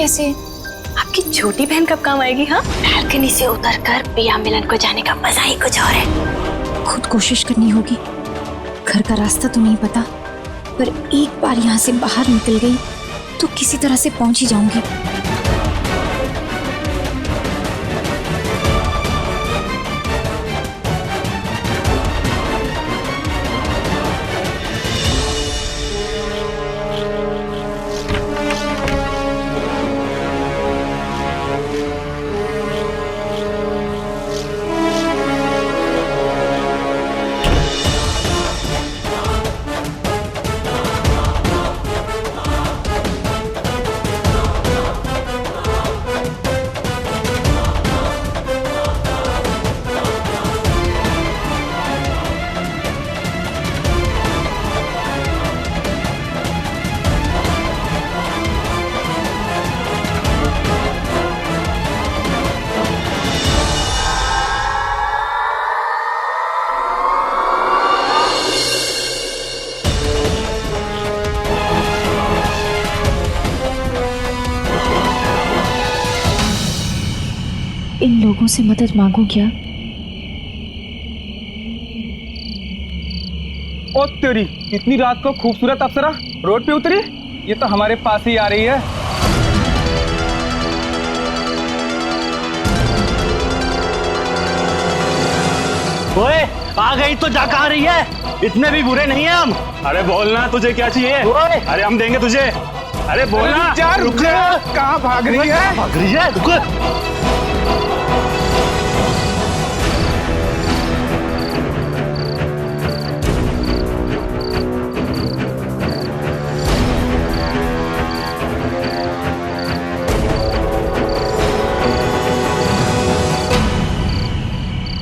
कैसे? आपकी छोटी बहन कब काम आएगी? हाँ, बालकनी से उतरकर पिया मिलन को जाने का मजा ही कुछ और है। खुद कोशिश करनी होगी। घर का रास्ता तो नहीं पता, पर एक बार यहाँ से बाहर निकल गई तो किसी तरह से पहुंच ही जाऊंगी। इन लोगों से मदद मांगू क्या? ओ तेरी, इतनी रात को खूबसूरत अप्सरा रोड पे उतरी? ये तो हमारे पास ही आ रही है। ओए, आ गई तो जा कहाँ रही है? इतने भी बुरे नहीं है हम। अरे बोलना, तुझे क्या चाहिए? अरे हम देंगे तुझे। अरे बोलना। रुक, कहाँ भाग रही है? भाग रही है? रुक।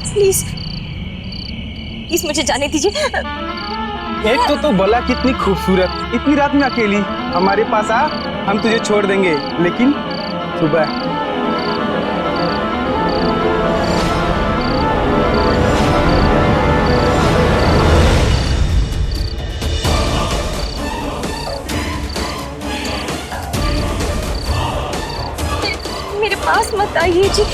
प्लीज प्लीज मुझे जाने दीजिए। एक तो बोला कितनी खूबसूरत, इतनी रात में अकेली हमारे पास आ, हम तुझे छोड़ देंगे, लेकिन सुबह। मेरे पास मत आइए जी,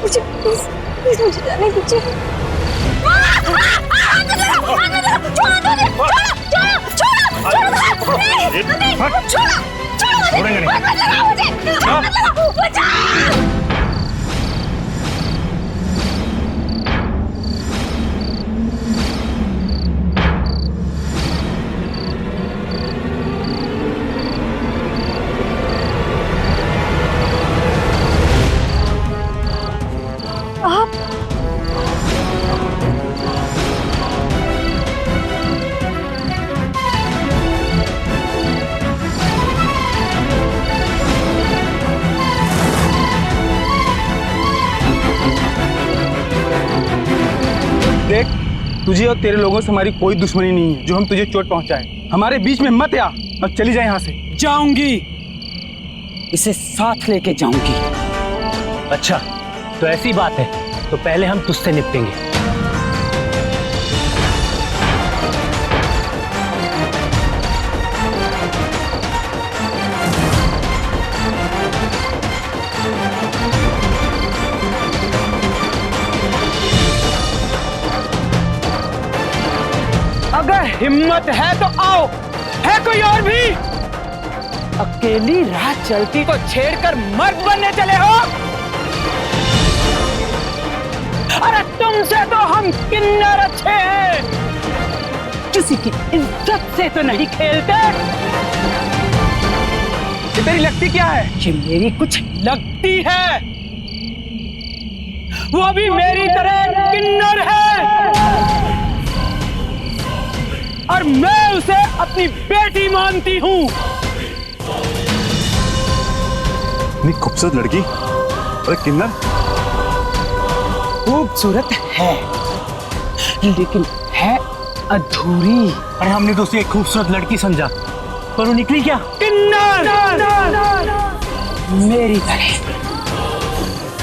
मुझे प्लीज प्लीज मुझे जाने दीजिए। देख, तुझे और तेरे लोगों से हमारी कोई दुश्मनी नहीं है जो हम तुझे चोट पहुंचाए। हमारे बीच में मत आ और चली जाए यहाँ से। जाऊंगी, इसे साथ लेके जाऊंगी। अच्छा, तो ऐसी बात है, तो पहले हम तुझसे निपटेंगे। अगर हिम्मत है तो आओ। है कोई और भी? अकेली राह चलती को छेड़कर मर्द बनने चले हो? अरे तुमसे तो हम किन्नर अच्छे हैं, किसी की इज्जत से तो नहीं खेलते। ये तेरी लगती क्या है? ये मेरी कुछ लगती है, वो भी मेरी तरह किन्नर है, और मैं उसे अपनी बेटी मानती हूँ। इतनी खूबसूरत लड़की, अरे किन्नर? खूबसूरत है, लेकिन है अधूरी। अरे हमने तो उसे एक खूबसूरत लड़की समझा, पर वो निकली क्या? किन्नर। मेरी तरह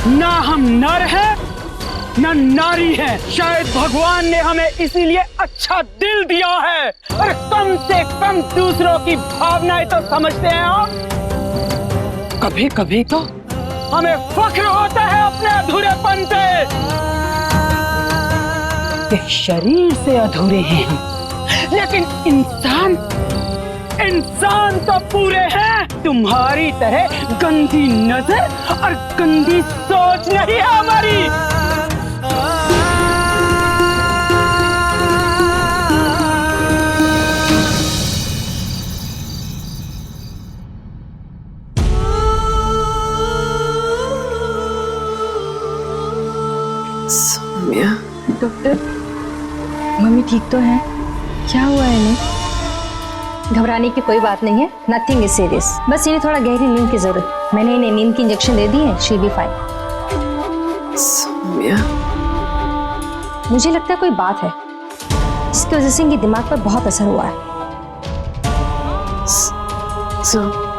ना हम नर हैं ना नारी है। शायद भगवान ने हमें इसीलिए अच्छा दिल दिया है। और कम से कम दूसरों की भावनाएं तो समझते हैं आप। कभी कभी तो हमें फख्र होता है अपने अधूरेपन पे कि शरीर से अधूरे हैं हम, लेकिन इंसान तो पूरे हैं। तुम्हारी तरह गंदी नजर और गंदी सोच नहीं है हमारी। सौम्या, डॉक्टर, मम्मी ठीक तो है? क्या हुआ है इन्हें? घबराने की कोई बात नहीं है, नथिंग इज सीरियस। बस इन्हें थोड़ा गहरी नींद की जरूरत। मैंने इन्हें नींद की इंजेक्शन दे दी है, शी बी फाइन। सौम्या, मुझे लगता है कोई बात है जिसकी वजह से इनके दिमाग पर बहुत असर हुआ है।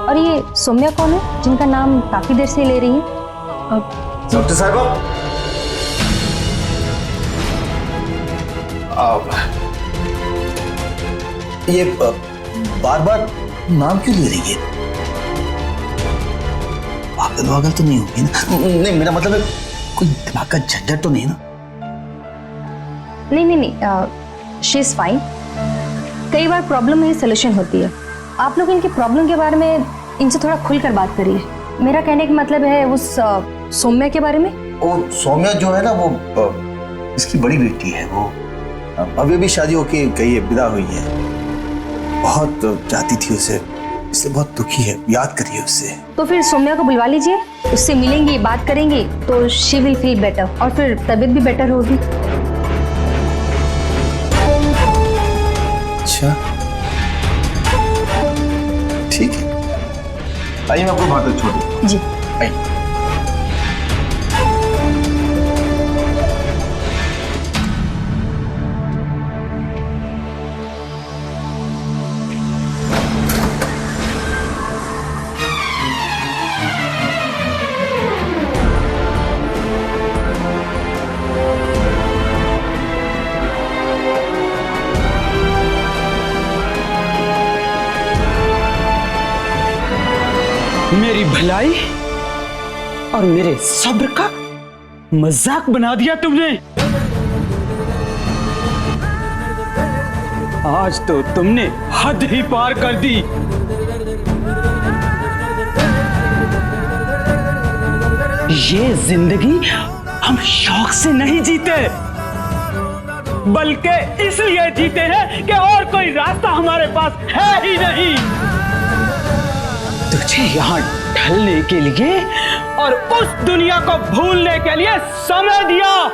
और ये सौम्या कौन है जिनका नाम काफी देर से ले रही है? डॉक्टर साहब, ये बार बार नाम क्यों ले रही है? पागल तो नहीं होगी ना? नहीं, मेरा मतलब है कोई दिमाग का झंझट तो नहीं ना? नहीं, शी इज फाइन। कई बार प्रॉब्लम में सोल्यूशन होती है। आप लोग इनकी प्रॉब्लम के बारे में इनसे थोड़ा खुलकर बात करिए। मेरा कहने का मतलब है उस सौम्या के बारे में। वो सौम्या जो है ना, वो इसकी बड़ी बेटी है। वो अभी भी शादी होके गई है, विदा हुई है। बहुत चाहती थी उसे, इसलिए बहुत दुखी है। याद करिए उससे। तो फिर सौम्या को बुलवा लीजिए, उससे मिलेंगी, बात करेंगी तो शी विल फील बेटर और फिर तबीयत भी बेटर होगी। अच्छा, ठीक है, आइए मैं आपको बात छोड़ दूं। जी आइए। मेरी भलाई और मेरे सब्र का मजाक बना दिया तुमने। आज तो तुमने हद ही पार कर दी। ये जिंदगी हम शौक से नहीं जीते, बल्कि इसलिए जीते हैं कि और कोई रास्ता हमारे पास है ही नहीं। तुझे यहाँ ढलने के लिए और उस दुनिया को भूलने के लिए समय दिया।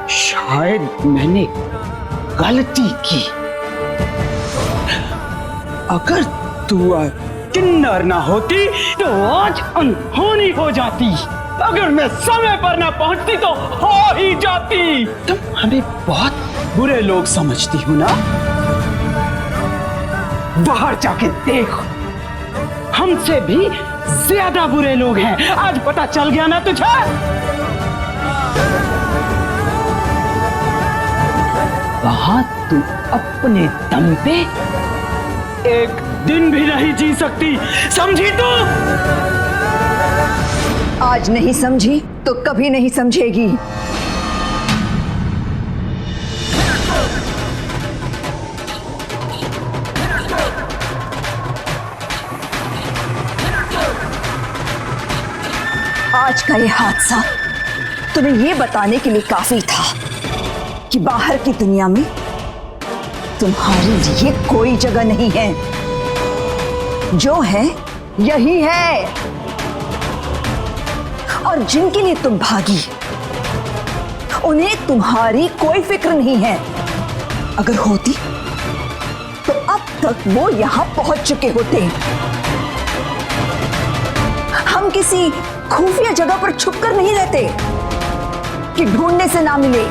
शायद मैंने गलती की। अगर तू किन्नर ना होती तो आज अनहोनी हो जाती। अगर मैं समय पर ना पहुंचती तो हो ही जाती। तुम हमें बहुत बुरे लोग समझती हो ना? बाहर जाके देखो, हमसे भी ज्यादा बुरे लोग हैं। आज पता चल गया ना तुझे? वहां तू अपने दम पे एक दिन भी नहीं जी सकती, समझी तू? आज नहीं समझी तो कभी नहीं समझेगी। आज का ये हादसा तुम्हें ये बताने के लिए काफी था कि बाहर की दुनिया में तुम्हारे लिए कोई जगह नहीं है। जो है यही है, और जिनके लिए तुम भागी उन्हें तुम्हारी कोई फिक्र नहीं है। अगर होती तो अब तक वो यहां पहुंच चुके होते। हम किसी खुफिया जगह पर छुपकर नहीं रहते कि ढूंढने से ना मिले।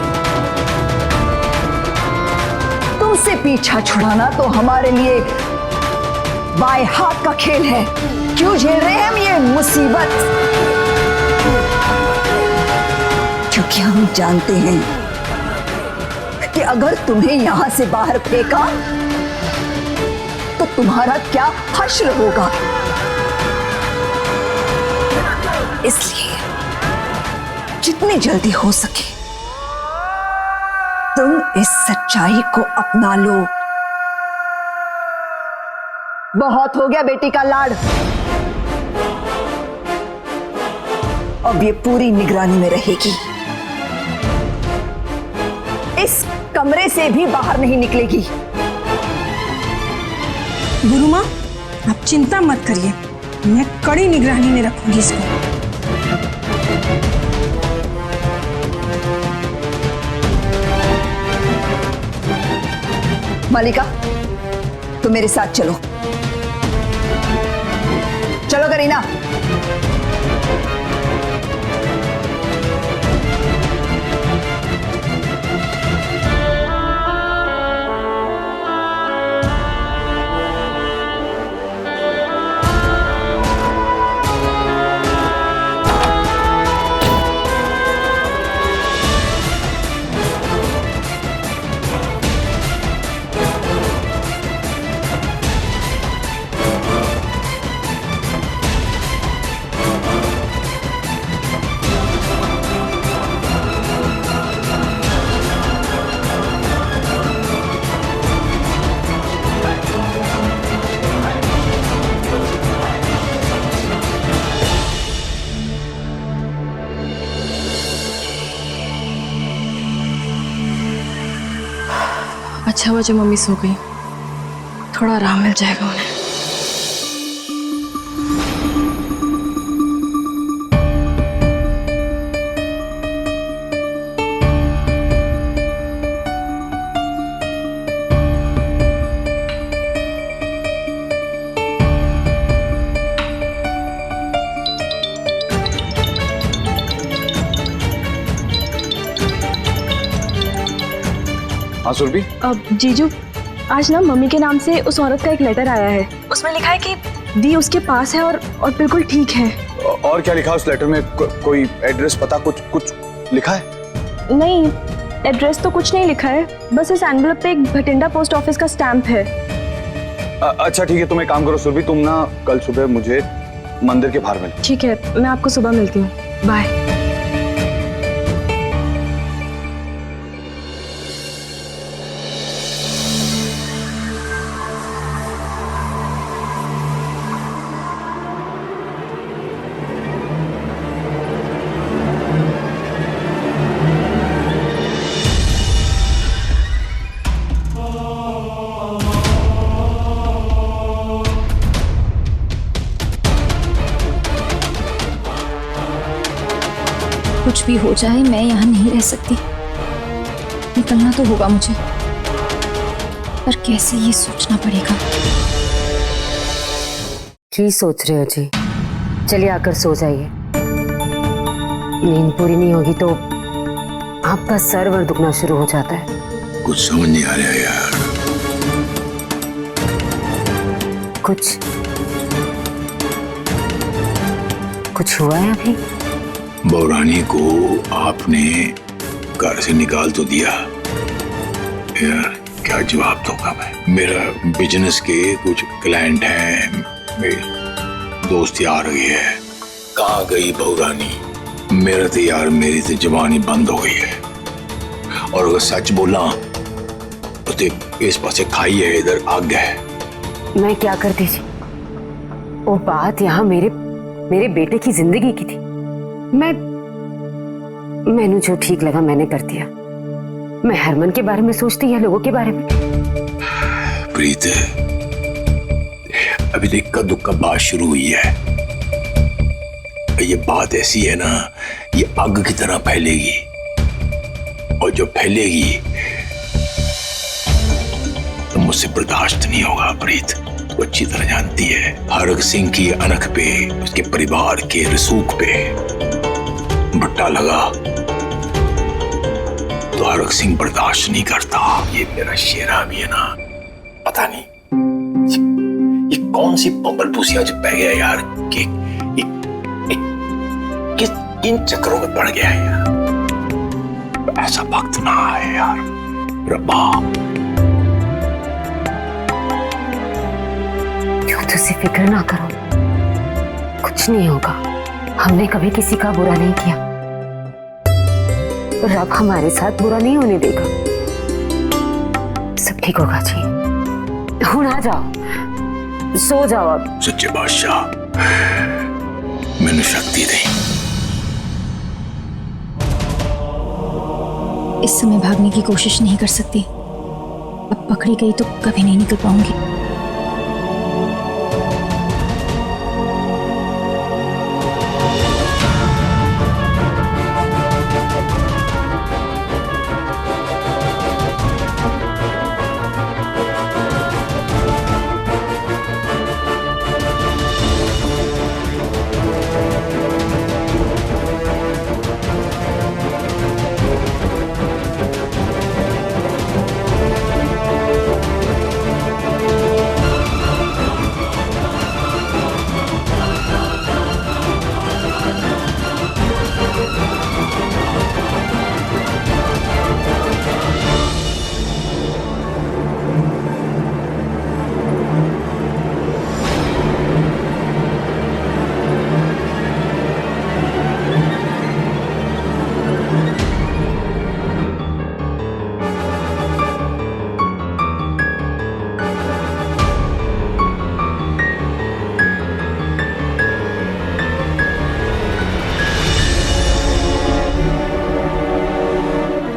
तुमसे पीछा छुड़ाना तो हमारे लिए बाएं हाथ का खेल है। क्यों झेल रहे हैं हम ये मुसीबत? क्योंकि हम जानते हैं कि अगर तुम्हें यहां से बाहर फेंका तो तुम्हारा क्या हश्र होगा। इसलिए जितनी जल्दी हो सके तुम इस सच्चाई को अपना लो। बहुत हो गया बेटी का लाड़, अब ये पूरी निगरानी में रहेगी, इस कमरे से भी बाहर नहीं निकलेगी। गुरु माँ, आप चिंता मत करिए, मैं कड़ी निगरानी में रखूंगी इसको। मालिका, तुम मेरे साथ चलो। चलो करीना। अच्छा हुआ जब मम्मी सो गई, थोड़ा आराम मिल जाएगा उन्हें। हाँ सुरभि। अब जीजू, आज ना मम्मी के नाम से उस औरत का एक लेटर आया है। उसमें लिखा है कि दी उसके पास है और बिल्कुल ठीक है। और क्या लिखा उस लेटर में? कोई एड्रेस पता कुछ लिखा है? नहीं, एड्रेस तो कुछ नहीं लिखा है, बस इस एनवलप पे एक भटिंडा पोस्ट ऑफिस का स्टैंप है। अच्छा ठीक है, तुम एक काम करो सुरभि, तुम ना कल सुबह मुझे मंदिर के बाहर मिलो। ठीक है, मैं आपको सुबह मिलती हूँ। बाय। कुछ भी हो जाए मैं यहाँ नहीं रह सकती, निकलना तो होगा मुझे, पर कैसे ये सोचना पड़ेगा। क्या सोच रहे हो जी? चलिए आकर सो जाइए, नींद पूरी नहीं होगी तो आपका सर वर दुखना शुरू हो जाता है। कुछ समझ नहीं आ रहा यार। कुछ हुआ है अभी? बौरानी को आपने घर से निकाल तो दिया यार, क्या जवाब दूंगा मैं? मेरा बिजनेस के कुछ क्लाइंट हैं, मेरी दोस्त यार गई है। कहाँ गई बौरानी? मेरा तो यार, मेरी तो जवानी बंद हो गई है। और अगर सच बोला तो इस पासे खाई है, इधर आग है। मैं क्या करती थी? वो बात यहाँ मेरे बेटे की जिंदगी की थी। मैंने जो ठीक लगा मैंने कर दिया। मैं हरमन के बारे में सोचती या लोगों के बारे में? प्रीत, अभी तो इक्का दुक्का बात शुरू हुई है। ये बात ऐसी है ना, ये आग की तरह फैलेगी, और जो फैलेगी तो मुझसे बर्दाश्त नहीं होगा। प्रीत वो अच्छी तरह जानती है, हरक सिंह की अनख पे, उसके परिवार के रसूख पे भट्टा लगा तो हरक सिंह बर्दाश्त नहीं करता। ये मेरा शेरा भी है ना, पता नहीं ये कौन सी पंबल पुसिया जो पै गया यार, कि किन चक्करों में पड़ गया है यार। ऐसा वक्त ना आए यार रब्बा। क्यों तुझसे फिक्र ना करो, कुछ नहीं होगा। हमने कभी किसी का बुरा नहीं किया, रब हमारे साथ बुरा नहीं होने देगा। सब ठीक होगा जी। हुन आ जाओ, सो जाओ अब। सच्चे बादशाह मैंने शक्ति दी। इस समय भागने की कोशिश नहीं कर सकती। अब पकड़ी गई तो कभी नहीं निकल पाऊंगी।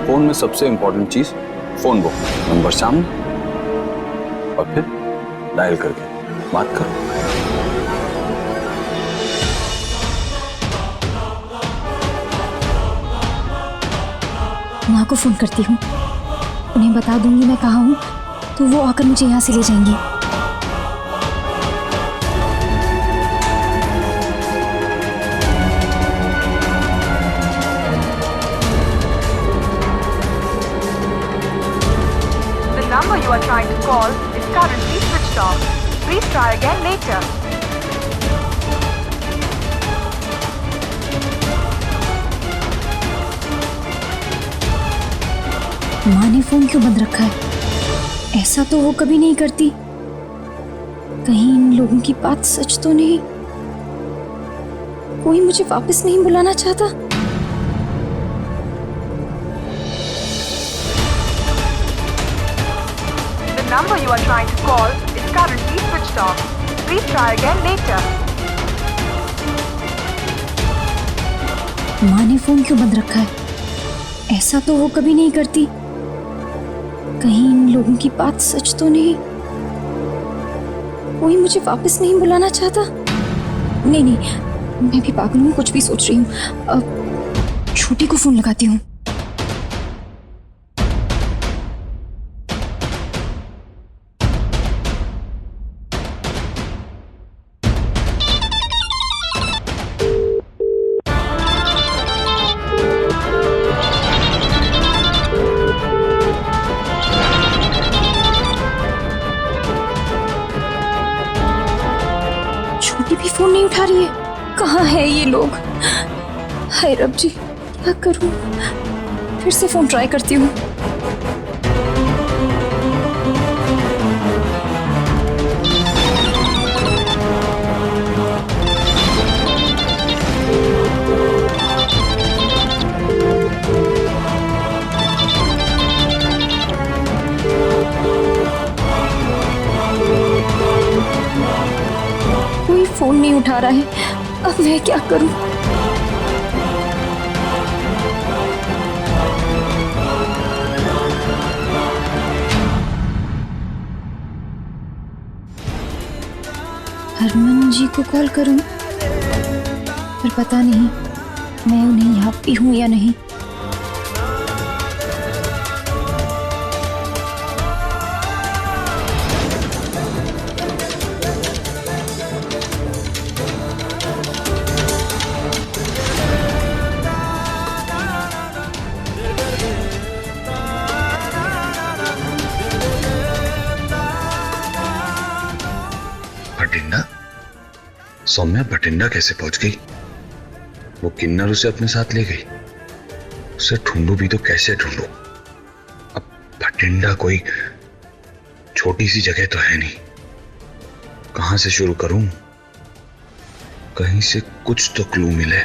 फोन में सबसे इंपॉर्टेंट चीज फोन बुक, नंबर सामने और फिर डायल करके बात करो। माँ को फोन करती हूँ, उन्हें बता दूंगी मैं कहाँ हूँ, तो वो आकर मुझे यहाँ से ले जाएंगे। The number you are trying to call is currently switched off. Please try again later. माँ ने फोन क्यों बंद रखा है? ऐसा तो वो कभी नहीं करती। कहीं इन लोगों की बात सच तो नहीं? कोई मुझे वापस नहीं बुलाना चाहता? The number you are trying to call is currently switched off. Please try again later. माँ ने फोन क्यों बंद रखा है? ऐसा तो वो कभी नहीं करती। कहीं इन लोगों की बात सच तो नहीं? कोई मुझे वापस नहीं बुलाना चाहता? नहीं नहीं, मैं भी पागल हूँ, कुछ भी सोच रही हूँ। छोटी को फोन लगाती हूँ। भी फोन नहीं उठा रही है। कहाँ है ये लोग? हाय रब जी, क्या करूं? फिर से फोन ट्राई करती हूँ। कोई फोन नहीं उठा रहा है, अब मैं क्या करूं? हरमन जी को कॉल करूं, पर पता नहीं मैं उन्हें यहाँ पे हूं या नहीं। भटिंडा? सौम्या भटिंडा कैसे पहुंच गई? वो किन्नर उसे अपने साथ ले गई। उसे ढूंढू भी तो कैसे ढूंढू? अब भटिंडा कोई छोटी सी जगह तो है नहीं, कहां से शुरू करूं? कहीं से कुछ तो क्लू मिले।